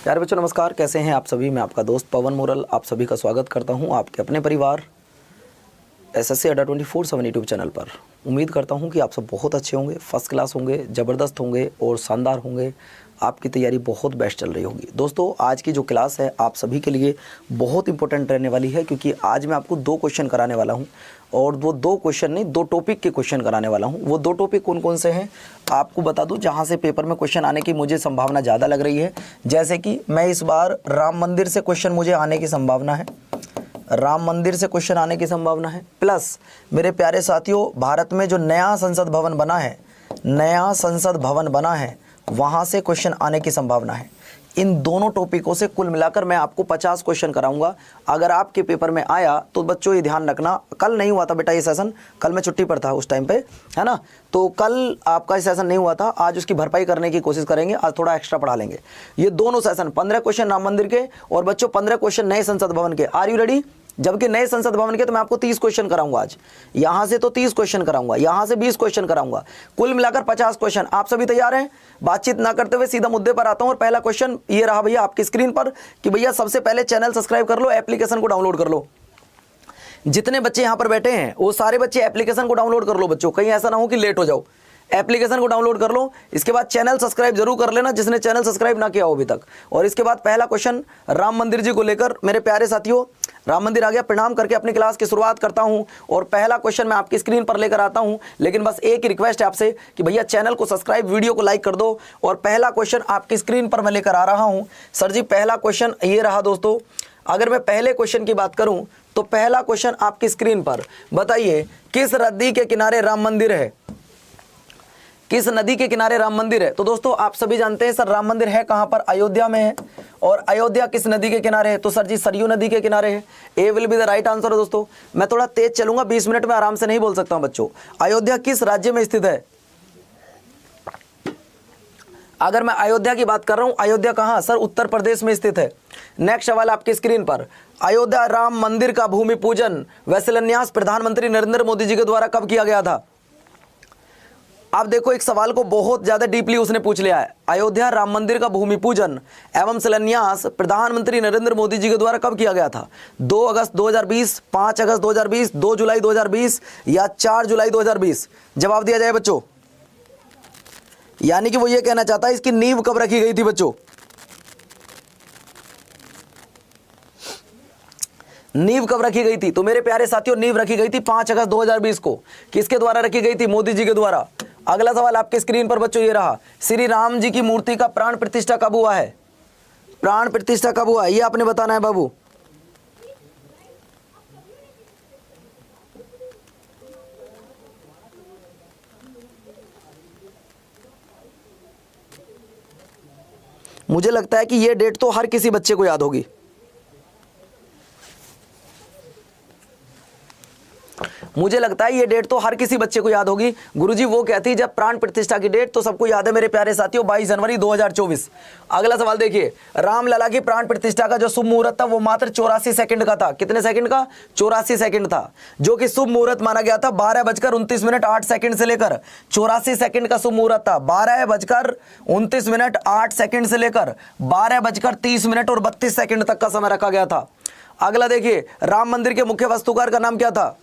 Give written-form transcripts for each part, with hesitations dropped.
प्यारे बच्चों नमस्कार, कैसे हैं आप सभी। मैं आपका दोस्त पवन मोरल आप सभी का स्वागत करता हूं आपके अपने परिवार एसएससी अड्डा 24/7 यूट्यूब चैनल पर। उम्मीद करता हूं कि आप सब बहुत अच्छे होंगे, फर्स्ट क्लास होंगे, ज़बरदस्त होंगे और शानदार होंगे। आपकी तैयारी बहुत बेस्ट चल रही होगी। दोस्तों आज की जो क्लास है आप सभी के लिए बहुत इंपॉर्टेंट रहने वाली है, क्योंकि आज मैं आपको 2 क्वेश्चन कराने वाला हूं और वो 2 क्वेश्चन नहीं 2 टॉपिक के क्वेश्चन कराने वाला हूं। वो 2 टॉपिक कौन कौन से हैं आपको बता दूं, जहां से पेपर में क्वेश्चन आने की मुझे संभावना ज़्यादा लग रही है। जैसे कि मैं इस बार राम मंदिर से क्वेश्चन मुझे आने की संभावना है, राम मंदिर से क्वेश्चन आने की संभावना है। प्लस मेरे प्यारे साथियों, भारत में जो नया संसद भवन बना है, नया संसद भवन बना है, वहाँ से क्वेश्चन आने की संभावना है। इन दोनों टॉपिकों से कुल मिलाकर मैं आपको 50 क्वेश्चन कराऊंगा। अगर आपके पेपर में आया तो बच्चों ये ध्यान रखना, कल नहीं हुआ था बेटा ये सेशन, कल मैं छुट्टी पर था उस टाइम पे, है ना। तो कल आपका ये सेशन नहीं हुआ था, आज उसकी भरपाई करने की कोशिश करेंगे, आज थोड़ा एक्स्ट्रा पढ़ा लेंगे। ये दोनों सेशन 15 क्वेश्चन राम मंदिर के और बच्चों 15 क्वेश्चन नए संसद भवन के। Are you ready? जबकि नए संसद भवन के तो मैं आपको 30 क्वेश्चन कराऊंगा आज, यहां से तो 30 क्वेश्चन कराऊंगा, यहां से 20 क्वेश्चन कराऊंगा, कुल मिलाकर 50 क्वेश्चन। आप सभी तैयार हैं? बातचीत ना करते हुए सीधा मुद्दे पर आता हूं और पहला क्वेश्चन ये रहा भैया आपकी स्क्रीन पर कि भैया सबसे पहले चैनल सब्सक्राइब कर लो, एप्लीकेशन को डाउनलोड कर लो। जितने बच्चे यहां पर बैठे हैं वो सारे बच्चे एप्लीकेशन को डाउनलोड कर लो बच्चों, कहीं ऐसा ना हो कि लेट हो जाओ। एप्लीकेशन को डाउनलोड कर लो, इसके बाद चैनल सब्सक्राइब जरूर कर लेना जिसने चैनल सब्सक्राइब ना किया हो अभी तक। और इसके बाद पहला क्वेश्चन राम मंदिर जी को लेकर, मेरे प्यारे साथियों राम मंदिर आ गया। प्रणाम करके अपनी क्लास की शुरुआत करता हूं और पहला क्वेश्चन मैं आपकी स्क्रीन पर लेकर आता हूं, लेकिन बस एक ही रिक्वेस्ट है आपसे कि भैया चैनल को सब्सक्राइब, वीडियो को लाइक कर दो। और पहला क्वेश्चन आपकी स्क्रीन पर मैं लेकर आ रहा हूं। सर जी पहला क्वेश्चन ये रहा दोस्तों। अगर मैं पहले क्वेश्चन की बात करूं तो पहला क्वेश्चन आपकी स्क्रीन पर, बताइए किस नदी के किनारे राम मंदिर है? किस नदी के किनारे राम मंदिर है? तो दोस्तों आप सभी जानते हैं सर राम मंदिर है कहां पर? अयोध्या में है। और अयोध्या किस नदी के किनारे है? तो सर जी सरयू नदी के किनारे है। A will be the right answer है दोस्तों। मैं थोड़ा तेज चलूंगा, 20 मिनट में आराम से नहीं बोल सकता हूं बच्चों। अयोध्या किस राज्य में स्थित है? अगर मैं अयोध्या की बात कर रहा हूं, अयोध्या कहां? सर उत्तर प्रदेश में स्थित है। नेक्स्ट सवाल आपकी स्क्रीन पर, अयोध्या राम मंदिर का भूमि पूजन व शिलान्यास प्रधानमंत्री नरेंद्र मोदी जी के द्वारा कब किया गया था? आप देखो एक सवाल को बहुत ज्यादा डीपली उसने पूछ लिया है। अयोध्या राम मंदिर का भूमि पूजन एवं शिलान्यास प्रधानमंत्री नरेंद्र मोदी जी के द्वारा कब किया गया था? 2 अगस्त 2020, 5 अगस्त 2020, 2 जुलाई 2020 या 4 जुलाई 2020? जवाब दिया जाए बच्चों। यानी कि वो ये कहना चाहता है इसकी नींव कब रखी गई थी बच्चों? नींव कब रखी गई थी? तो मेरे प्यारे साथियों नींव रखी गई थी 5 अगस्त 2020 को। किसके द्वारा रखी गई थी? मोदी जी के द्वारा। अगला सवाल आपके स्क्रीन पर बच्चों ये रहा, श्री राम जी की मूर्ति का प्राण प्रतिष्ठा कब हुआ है? प्राण प्रतिष्ठा कब हुआ है ये आपने बताना है बाबू। मुझे लगता है कि ये डेट तो हर किसी बच्चे को याद होगी। मुझे लगता है ये डेट तो हर किसी बच्चे को याद होगी। गुरुजी वो कहती जब प्राण प्रतिष्ठा की डेट तो सबको याद है मेरे प्यारे साथियों, 22 जनवरी 2024। अगला सवाल देखिए, रामलला की प्राण प्रतिष्ठा का जो शुभ मुहूर्त था वो मात्र 84 सेकंड का था। कितने सेकंड का? 84 सेकंड था, जो कि शुभ मुहूर्त माना गया था 12:29:08 से लेकर 84 सेकंड का शुभ मुहूर्त था। 12:29:08 से लेकर 12:30 और 32 सेकंड तक का समय रखा गया था। अगला देखिए, राम मंदिर के मुख्य वास्तुकार का नाम क्या था?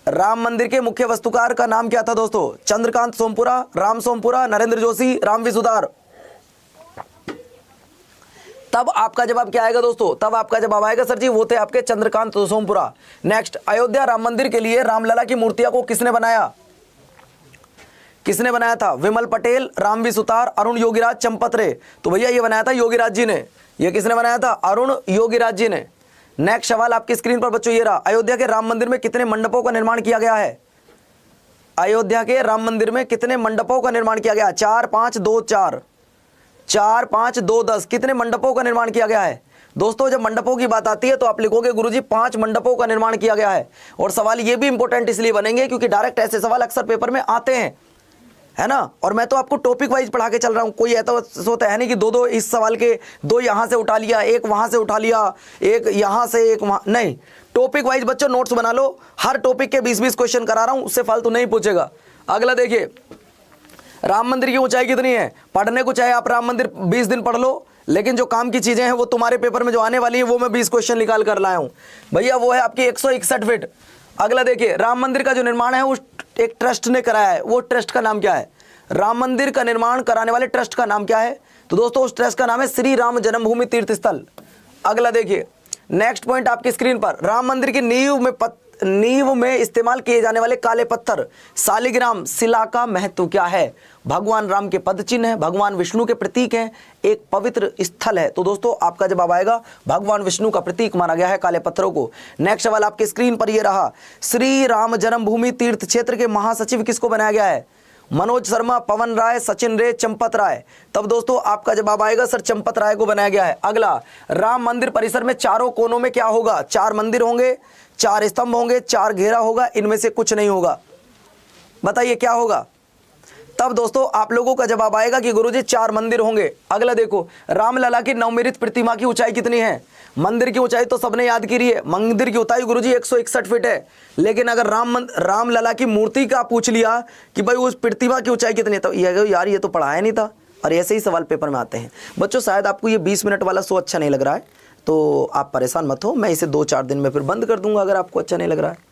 राम मंदिर के मुख्य वास्तुकार का नाम क्या था दोस्तों? चंद्रकांत सोमपुरा, राम सोमपुरा, नरेंद्र जोशी, राम विसुदार। तब आपका जवाब क्या आएगा दोस्तों? तब आपका जवाब आएगा सर जी वो थे आपके चंद्रकांत सोमपुरा। नेक्स्ट, अयोध्या राम मंदिर के लिए रामलला की मूर्तियां को किसने बनाया? किसने बनाया था? विमल पटेल, राम विसुतार, अरुण योगीराज चंपतरे। तो भैया ये बनाया था योगीराज जी ने। ये किसने बनाया था? अरुण योगीराज जी ने। नेक्स्ट सवाल आपकी स्क्रीन पर बच्चों ये रहा, अयोध्या के राम मंदिर में कितने मंडपों का निर्माण किया गया है? अयोध्या के राम मंदिर में कितने मंडपों का निर्माण किया गया? 4, 5, 2, 4, 4, 5, 2, 10। कितने मंडपों का निर्माण किया गया है? दोस्तों जब मंडपों की बात आती है तो आप लिखोगे गुरुजी 5 मंडपों का निर्माण किया गया है। और सवाल ये भी इंपॉर्टेंट इसलिए बनेंगे क्योंकि डायरेक्ट ऐसे सवाल अक्सर पेपर में आते हैं, है ना। और मैं तो आपको टॉपिक वाइज पढ़ा के चल रहा हूं, कोई ऐसा होता है नहीं कि दो इस सवाल के 2 यहां से उठा लिया, एक वहां से उठा लिया, एक यहां से एक वहां, नहीं। टॉपिक वाइज बच्चों नोट्स बना लो, हर टॉपिक के 20-20 क्वेश्चन करा रहा हूं, उससे फालतू नहीं पूछेगा। अगला देखिए, राम मंदिर की ऊंचाई कितनी है? पढ़ने को चाहे आप राम मंदिर 20 दिन पढ़ लो लेकिन जो काम की चीजें हैं वो तुम्हारे पेपर में जो आने वाली है वो मैं 20 क्वेश्चन निकाल कर लाया हूं भैया। वो है आपकी 161 फीट। अगला देखिए, राम मंदिर का जो निर्माण है वो एक ट्रस्ट ने कराया है। वो ट्रस्ट का नाम क्या है? राम मंदिर का निर्माण कराने वाले ट्रस्ट का नाम क्या है? तो दोस्तों उस ट्रस्ट का नाम है श्री राम जन्मभूमि तीर्थ स्थल। अगला देखिए, नेक्स्ट पॉइंट आपकी स्क्रीन पर, राम मंदिर की नींव में इस्तेमाल किए जाने वाले काले पत्थर शालिग्राम शिला का महत्व क्या है? भगवान राम के पद चिन्ह है, भगवान विष्णु के प्रतीक हैं, एक पवित्र स्थल है। तो दोस्तों आपका जवाब आएगा भगवान विष्णु का प्रतीक माना गया है काले पत्थरों को। नेक्स्ट सवाल आपके स्क्रीन पर यह रहा, श्री राम जन्मभूमि तीर्थ क्षेत्र के महासचिव किसको बनाया गया है? मनोज शर्मा, पवन राय, सचिन रे, चंपत राय। तब दोस्तों आपका जवाब आएगा सर चंपत राय को बनाया गया है। अगला, राम मंदिर परिसर में चारों कोनों में क्या होगा? 4 मंदिर होंगे, 4 स्तंभ होंगे, 4 घेरा होगा, इनमें से कुछ नहीं होगा। बताइए क्या होगा? तब दोस्तों आप लोगों का जवाब आएगा कि गुरुजी 4 मंदिर होंगे। अगला देखो, रामलला की नवनिर्मित प्रतिमा की ऊंचाई कितनी है? मंदिर की ऊंचाई तो सबने याद की है, मंदिर की ऊंचाई गुरुजी 161 फीट है। लेकिन अगर रामलला की मूर्ति का पूछ लिया कि भाई उस प्रतिमा की ऊंचाई कितनी है, तो यार ये तो पढ़ाया नहीं था। और ऐसे ही सवाल पेपर में आते हैं बच्चों। शायद आपको ये 20 मिनट वाला शो अच्छा नहीं लग रहा है, तो आप परेशान मत हो, मैं इसे 2-4 दिन में फिर बंद कर दूंगा अगर आपको अच्छा नहीं लग रहा है।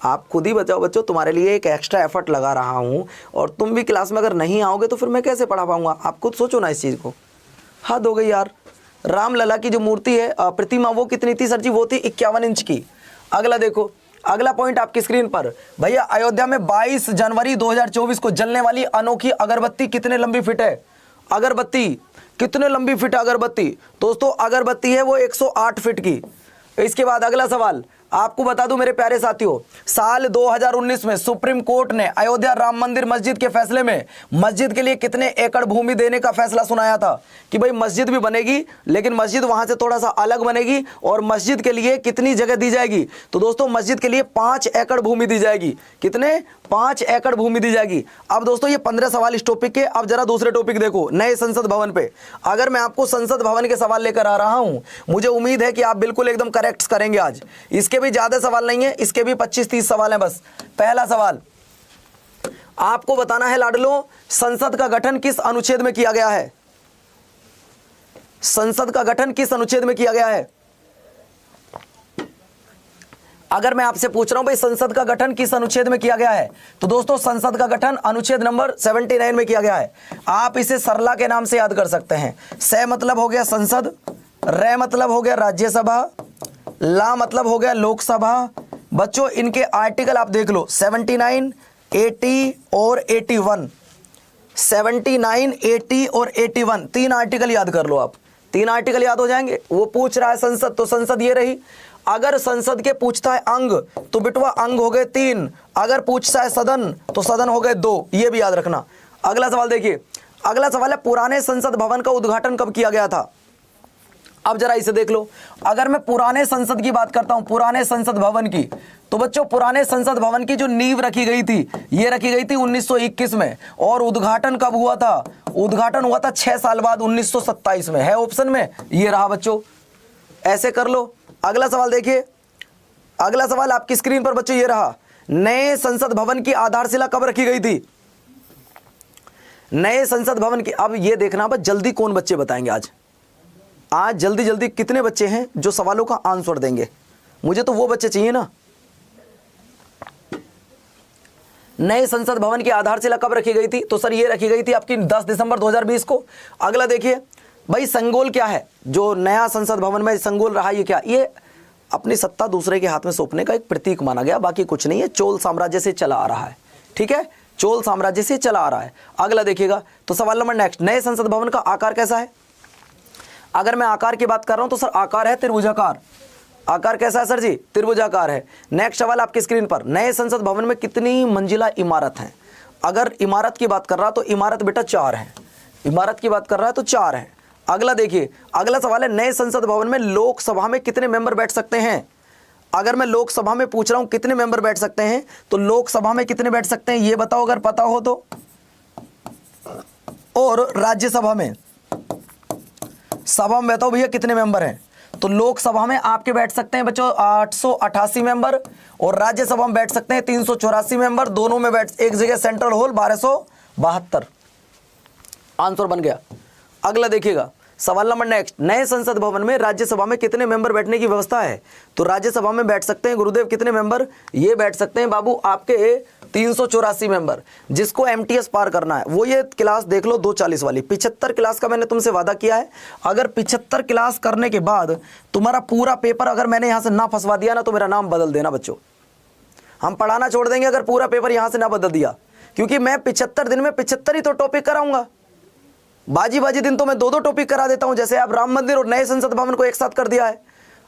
आप खुद ही बताओ बच्चों, तुम्हारे लिए एक एक्स्ट्रा एफर्ट लगा रहा हूं और तुम भी क्लास में अगर नहीं आओगे तो फिर मैं कैसे पढ़ा पाऊंगा? आप खुद सोचो ना इस चीज़ को। हद हो गई यार। रामलला की जो मूर्ति है प्रतिमा वो कितनी थी सर जी? वो थी 51 इंच की। अगला देखो, अगला पॉइंट आपकी स्क्रीन पर, भैया अयोध्या में 22 जनवरी 2024 को जलने वाली अनोखी अगरबत्ती कितने लंबी फीट है? अगरबत्ती कितने लंबी फीट है अगरबत्ती? दोस्तों अगरबत्ती है वो 108 फीट की। इसके बाद अगला सवाल आपको बता दूं मेरे प्यारे साथियों, साल 2019 में सुप्रीम कोर्ट ने अयोध्या राम मंदिर मस्जिद के फैसले में मस्जिद के लिए कितने एकड़ भूमि देने का फैसला सुनाया था कि भाई मस्जिद भी बनेगी लेकिन मस्जिद वहां से थोड़ा सा अलग बनेगी और मस्जिद के लिए कितनी जगह दी जाएगी? तो दोस्तों मस्जिद के लिए 5 एकड़ भूमि दी जाएगी। कितने? 5 एकड़ भूमि दी जाएगी। अब दोस्तों ये 15 सवाल इस टॉपिक के। अब जरा दूसरे टॉपिक देखो, नए संसद भवन पे। अगर मैं आपको संसद भवन के सवाल लेकर आ रहा हूं, मुझे उम्मीद है कि आप बिल्कुल एकदम करेक्ट करेंगे आज। इसके भी ज्यादा सवाल नहीं है, इसके भी 25-30 सवाल हैं बस। पहला सवाल आपको बताना है लाडलो, संसद का गठन किस अनुच्छेद में किया गया है? संसद का गठन किस अनुच्छेद में किया गया है? अगर मैं आपसे पूछ रहा हूं भाई संसद का गठन किस अनुच्छेद में किया गया है, तो दोस्तों संसद का गठन अनुच्छेद नंबर 79 में किया गया है। आप इसे सरला के नाम से याद कर सकते हैं। स मतलब हो गया संसद, र मतलब हो गया राज्यसभा, ला मतलब हो गया लोकसभा। बच्चों इनके आर्टिकल आप देख लो, 79, 80 और 81। 79, 80 और 81 3 आर्टिकल याद कर लो आप। 3 आर्टिकल याद हो जाएंगे। वो पूछ रहा है संसद, तो संसद ये रही। अगर संसद के पूछता है अंग तो बिटवा अंग हो गए 3। अगर पूछता है सदन तो सदन हो गए 2। ये भी याद रखना। अगला सवाल देखिए, अगला सवाल है पुराने संसद भवन का उद्घाटन कब किया गया था? अब जरा इसे देख लो। अगर मैं पुराने संसद की बात करता हूं, पुराने संसद भवन की, तो बच्चों पुराने संसद भवन की जो नींव रखी गई थी ये रखी गई थी 1921 में। और उद्घाटन कब हुआ था? उद्घाटन हुआ था 6 साल बाद 1927 में। है ऑप्शन में, ये रहा बच्चों। ऐसे कर लो। अगला सवाल देखिए, अगला सवाल आपकी स्क्रीन पर बच्चों ये रहा, नए संसद भवन की आधारशिला कब रखी गई थी? नए संसद भवन की। अब ये देखना बस जल्दी कौन बच्चे बताएंगे आज जल्दी जल्दी कितने बच्चे हैं जो सवालों का आंसर देंगे? मुझे तो वो बच्चे चाहिए ना। नए संसद भवन की आधारशिला कब रखी गई थी? तो सर ये रखी गई थी आपकी 10 दिसंबर 2020 को। अगला देखिए भाई, संगोल क्या है? जो नया संसद भवन में संगोल रहा, ये क्या? ये अपनी सत्ता दूसरे के हाथ में सौंपने का एक प्रतीक माना गया, बाकी कुछ नहीं है। चोल साम्राज्य से चला आ रहा है। ठीक है, चोल साम्राज्य से चला आ रहा है। अगला देखिएगा, तो सवाल नंबर नेक्स्ट, नए संसद भवन का आकार कैसा है? अगर मैं आकार की बात कर रहा हूं तो सर आकार है त्रिभुजाकार। आकार कैसा है सर जी? त्रिभुजाकार है। नेक्स्ट सवाल आपकी स्क्रीन पर, नए संसद भवन में कितनी मंजिला इमारत है? अगर इमारत की बात कर रहा तो इमारत बेटा 4 है। इमारत की बात कर रहा है तो 4 है। अगला देखिए, अगला सवाल है, नए संसद भवन में लोकसभा में कितने मेंबर बैठ सकते हैं? अगर मैं लोकसभा में पूछ रहा हूं कितने मेंबर बैठ सकते हैं, तो लोकसभा में कितने बैठ सकते हैं ये बताओ अगर पता हो तो। और राज्यसभा में, सभा में बताओ भैया कितने मेंबर हैं? तो लोकसभा में आपके बैठ सकते हैं बच्चों 888 मेंबर, और राज्यसभा में बैठ सकते हैं 384 मेंबर। दोनों में बैठ, एक जगह सेंट्रल हॉल 1272। आंसर बन गया। अगला देखिएगा, सवाल नंबर नेक्स्ट, नए संसद भवन में राज्यसभा में कितने मेंबर बैठने की व्यवस्था है? तो राज्यसभा में बैठ सकते हैं गुरुदेव कितने मेंबर? ये बैठ सकते हैं बाबू आपके 384 मेंबर। जिसको एमटीएस पार करना है वो ये क्लास देख लो 240 वाली। 75 क्लास का मैंने तुमसे वादा किया है, अगर 75 क्लास करने के बाद तुम्हारा पूरा पेपर अगर मैंने यहां से ना फंसवा दिया ना तो मेरा नाम बदल देना बच्चों। हम पढ़ाना छोड़ देंगे अगर पूरा पेपर यहां से ना बदल दिया, क्योंकि मैं 75 दिन में 75 ही तो टॉपिक कराऊंगा। बाजी बाजी दिन तो मैं 2-2 टॉपिक करा देता हूं, जैसे आप राम मंदिर और नए संसद भवन को एक साथ कर दिया है।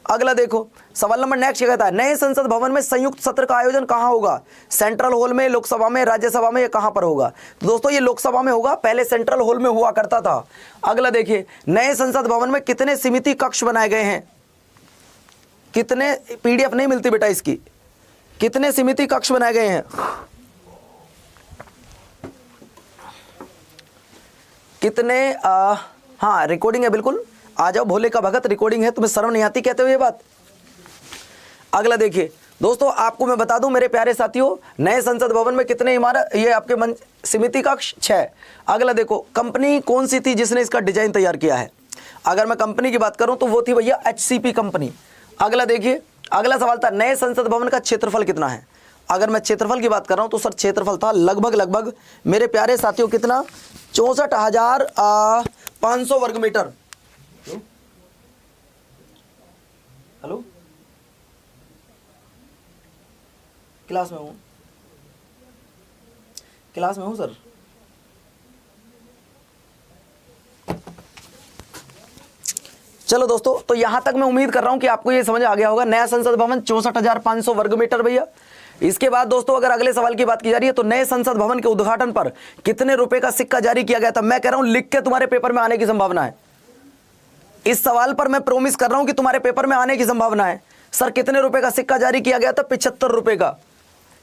अगला देखो सवाल नंबर नेक्स्ट क्या कहता है, नए संसद भवन में संयुक्त सत्र का आयोजन कहां होगा? सेंट्रल हॉल में, लोकसभा में, राज्यसभा में, या कहां पर होगा? तो दोस्तों ये लोकसभा में होगा, पहले सेंट्रल हॉल में हुआ करता था। अगला देखिए, नए संसद भवन में कितने समिति कक्ष बनाए गए हैं? कितने, पीडीएफ नहीं मिलती बेटा इसकी, कितने समिति कक्ष बनाए गए हैं? कितने हाँ रिकॉर्डिंग है, बिल्कुल आ जाओ भोले का भगत, रिकॉर्डिंग है, तुम्हें शर्म नहीं आती कहते हुए ये बात? अगला देखिए दोस्तों, आपको मैं बता दूं मेरे प्यारे साथियों, नए संसद भवन में कितने इमारत, ये आपके समिति कक्ष 6। अगला देखो, कंपनी कौन सी थी जिसने इसका डिजाइन तैयार किया है? अगर मैं कंपनी की बात करूं तो वो थी भैया HCP कंपनी। अगला देखिए, अगला सवाल था नए संसद भवन का क्षेत्रफल कितना है? अगर मैं क्षेत्रफल की बात कर रहा हूं तो सर क्षेत्रफल था लगभग मेरे प्यारे साथियों कितना, 64,500 वर्ग मीटर। हेलो, क्लास में हूँ, क्लास में हूँ सर। चलो दोस्तों, तो यहां तक मैं उम्मीद कर रहा हूं कि आपको ये समझ आ गया होगा। नया संसद भवन 64,500 वर्ग मीटर भैया। इसके बाद दोस्तों अगर अगले सवाल की बात की जा रही है तो नए संसद भवन के उद्घाटन पर कितने रुपए का सिक्का जारी किया गया था? मैं कह रहा हूं लिख के तुम्हारे पेपर में आने की संभावना है। इस सवाल पर मैं प्रॉमिस कर रहा हूं कि तुम्हारे पेपर में आने की संभावना है। सर कितने रुपए का सिक्का जारी किया गया था? 75 रुपए का।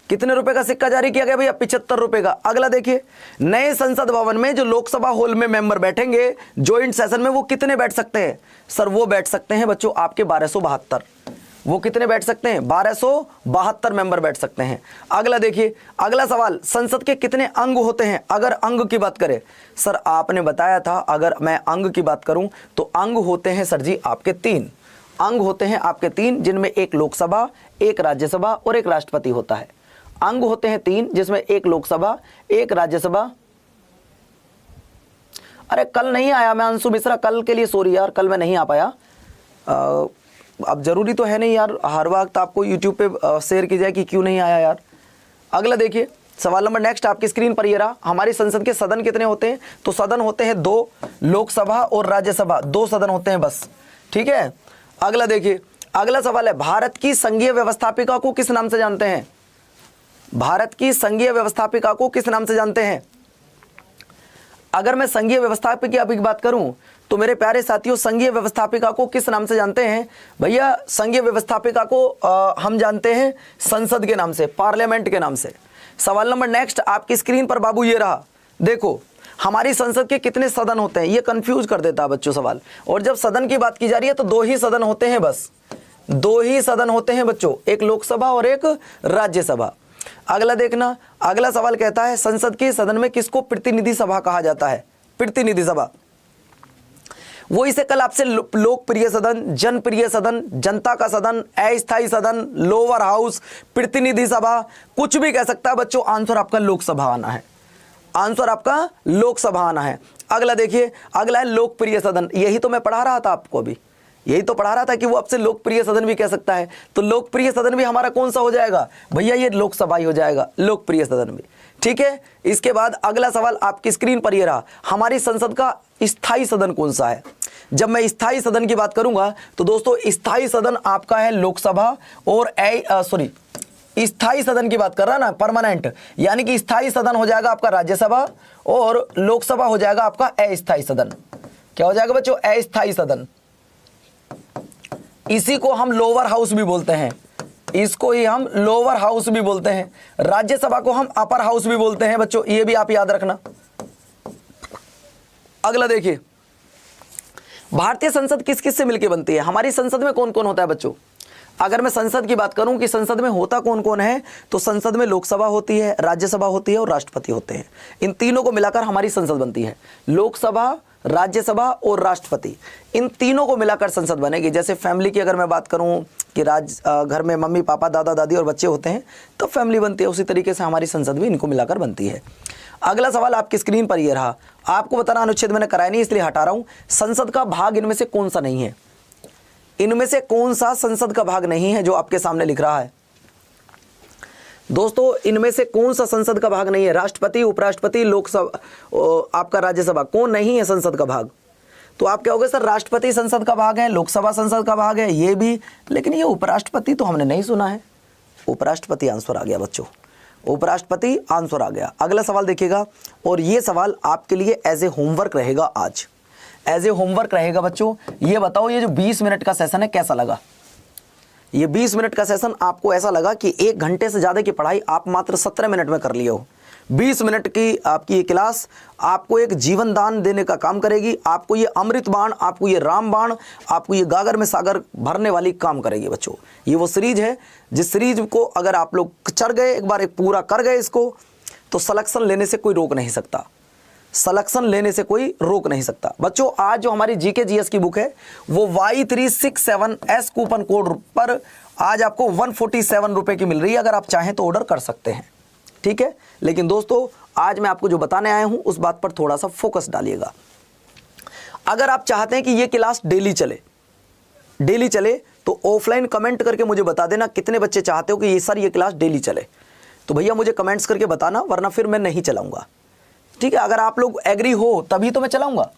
कितने रुपए का सिक्का जारी किया गया भैया? 75 रुपए का। अगला देखिए, नए संसद भवन में जो लोकसभा हॉल में मेंबर बैठेंगे ज्वाइंट सेशन में, वो कितने बैठ सकते हैं? सर वो बैठ सकते हैं बच्चों आपके 1272। वो कितने बैठ सकते हैं? 1272 मेंबर बैठ सकते हैं। अगला देखिए, अगला सवाल, संसद के कितने अंग होते हैं? अगर अंग की बात करें, सर आपने बताया था अगर मैं अंग की बात करूं तो अंग होते हैं सर जी आपके 3 अंग होते हैं आपके 3, जिनमें एक लोकसभा, एक राज्यसभा और एक राष्ट्रपति होता है। अंग होते हैं 3 जिसमें एक लोकसभा, एक राज्यसभा। अरे कल नहीं आया मैं अंशु मिश्रा, कल के लिए सॉरी यार, कल मैं नहीं आ पाया। अब जरूरी तो है नहीं यार हर वक्त आपको यूट्यूब पे शेयर की जाए कि क्यों नहीं आया यार। अगला देखिए, सवाल नंबर नेक्स्ट आपकी स्क्रीन पर ये रहा, हमारी संसद के सदन कितने होते हैं? तो सदन होते हैं 2, लोकसभा और राज्यसभा 2 सदन होते हैं बस, ठीक है। अगला देखिए, अगला सवाल है, भारत की संघीय व्यवस्थापिका को किस नाम से जानते हैं? भारत की संघीय व्यवस्थापिका को किस नाम से जानते हैं? अगर मैं संघीय व्यवस्थापिका की बात करूं तो मेरे प्यारे साथियों, संघीय व्यवस्थापिका को किस नाम से जानते हैं? भैया संघीय व्यवस्थापिका को हम जानते हैं संसद के नाम से, पार्लियामेंट के नाम से। सवाल नंबर नेक्स्ट आपकी स्क्रीन पर बाबू ये रहा, देखो हमारी संसद के कितने सदन होते हैं? ये कंफ्यूज कर देता है बच्चों सवाल। और जब सदन की बात की जा रही है तो 2 ही सदन होते हैं, बस 2 ही सदन होते हैं बच्चों, एक लोकसभा और एक राज्यसभा। अगला देखना, अगला सवाल कहता है संसद के सदन में किसको प्रतिनिधि सभा कहा जाता है? प्रतिनिधि सभा, वो इसे कल आपसे लोकप्रिय सदन, जनप्रिय सदन, जनता का सदन, अस्थायी सदन, लोअर हाउस, प्रतिनिधि सभा, कुछ भी कह सकता है बच्चों। आंसर आपका लोकसभा आना है, आंसर आपका लोकसभा आना है। अगला देखिए, अगला है लोकप्रिय सदन। यही तो मैं पढ़ा रहा था आपको अभी, यही तो पढ़ा रहा था कि वो आपसे लोकप्रिय सदन भी कह सकता है। तो लोकप्रिय सदन भी हमारा कौन सा हो जाएगा भैया? ये लोकसभा ही हो जाएगा, लोकप्रिय सदन भी, ठीक है। इसके बाद अगला सवाल आपकी स्क्रीन पर ये रहा, हमारी संसद का स्थायी सदन कौन सा है? जब मैं स्थायी सदन की बात करूंगा तो दोस्तों स्थायी सदन आपका है लोकसभा और स्थायी सदन की बात कर रहा ना, परमानेंट, यानी कि स्थायी सदन हो जाएगा आपका राज्यसभा और लोकसभा हो जाएगा आपका अस्थायी सदन। क्या हो जाएगा बच्चों? अस्थायी सदन। इसी को हम लोअर हाउस भी बोलते हैं, इसको ही हम लोअर हाउस भी बोलते हैं। राज्यसभा को हम अपर हाउस भी बोलते हैं बच्चों, ये भी आप याद रखना। अगला देखिए, भारतीय संसद किस किस से मिलकर बनती है? हमारी संसद में कौन कौन होता है बच्चों? अगर मैं संसद की बात करूं कि संसद में होता कौन कौन है, तो संसद में लोकसभा होती है, राज्यसभा होती है और राष्ट्रपति होते हैं। इन तीनों को मिलाकर हमारी संसद बनती है। लोकसभा, राज्यसभा और राष्ट्रपति, इन तीनों को मिलाकर संसद बनेगी। जैसे फैमिली की अगर मैं बात करूं कि घर में मम्मी पापा दादा दादी और बच्चे होते हैं तो फैमिली बनती है, उसी तरीके से हमारी संसद भी इनको मिलाकर बनती है। अगला सवाल आपकी स्क्रीन पर ये रहा, आपको बताना, अनुच्छेद मैंने कराया नहीं इसलिए हटा रहा हूं, संसद का भाग इनमें से कौन सा नहीं है? इनमें से कौन सा संसद का भाग नहीं है जो आपके सामने लिख रहा है दोस्तों? इनमें से कौन सा संसद का भाग नहीं है? राष्ट्रपति, उपराष्ट्रपति, लोकसभा, आपका राज्यसभा, कौन नहीं है संसद का भाग? तो आप क्या होगे सर, राष्ट्रपति संसद का भाग है, लोकसभा संसद का भाग है, ये भी, लेकिन ये उपराष्ट्रपति तो हमने नहीं सुना है। उपराष्ट्रपति आंसर आ गया बच्चों, उपराष्ट्रपति आंसर आ गया। अगला सवाल देखिएगा, और ये सवाल आपके लिए एज ए होमवर्क रहेगा, आज एज ए होमवर्क रहेगा बच्चों। ये बताओ, ये जो 20 मिनट का सेशन है कैसा लगा? ये 20 मिनट का सेशन आपको ऐसा लगा कि 1 घंटे से ज़्यादा की पढ़ाई आप मात्र 17 मिनट में कर लिए हो? 20 मिनट की आपकी ये क्लास आपको एक जीवन दान देने का काम करेगी। आपको ये अमृत बाण, आपको ये राम बाण, आपको ये गागर में सागर भरने वाली काम करेगी बच्चों। ये वो सीरीज है जिस सीरीज को अगर आप लोग चढ़ गए, एक बार एक पूरा कर गए इसको, तो सिलेक्शन लेने से कोई रोक नहीं सकता, सिलेक्शन लेने से कोई रोक नहीं सकता बच्चों। आज जो हमारी जीके जीएस की बुक है वो Y367S कूपन कोड पर आज आपको 147 रुपए की मिल रही है। अगर आप चाहें तो ऑर्डर कर सकते हैं, ठीक है। लेकिन दोस्तों आज मैं आपको जो बताने आया हूं उस बात पर थोड़ा सा फोकस डालिएगा। अगर आप चाहते हैं कि ये क्लास डेली चले तो ऑफलाइन कमेंट करके मुझे बता देना कितने बच्चे चाहते हो कि ये सर ये क्लास डेली चले। तो भैया मुझे कमेंट्स करके बताना, वरना फिर मैं नहीं चलाऊंगा, ठीक है। अगर आप लोग एग्री हो तभी तो मैं चलाऊंगा।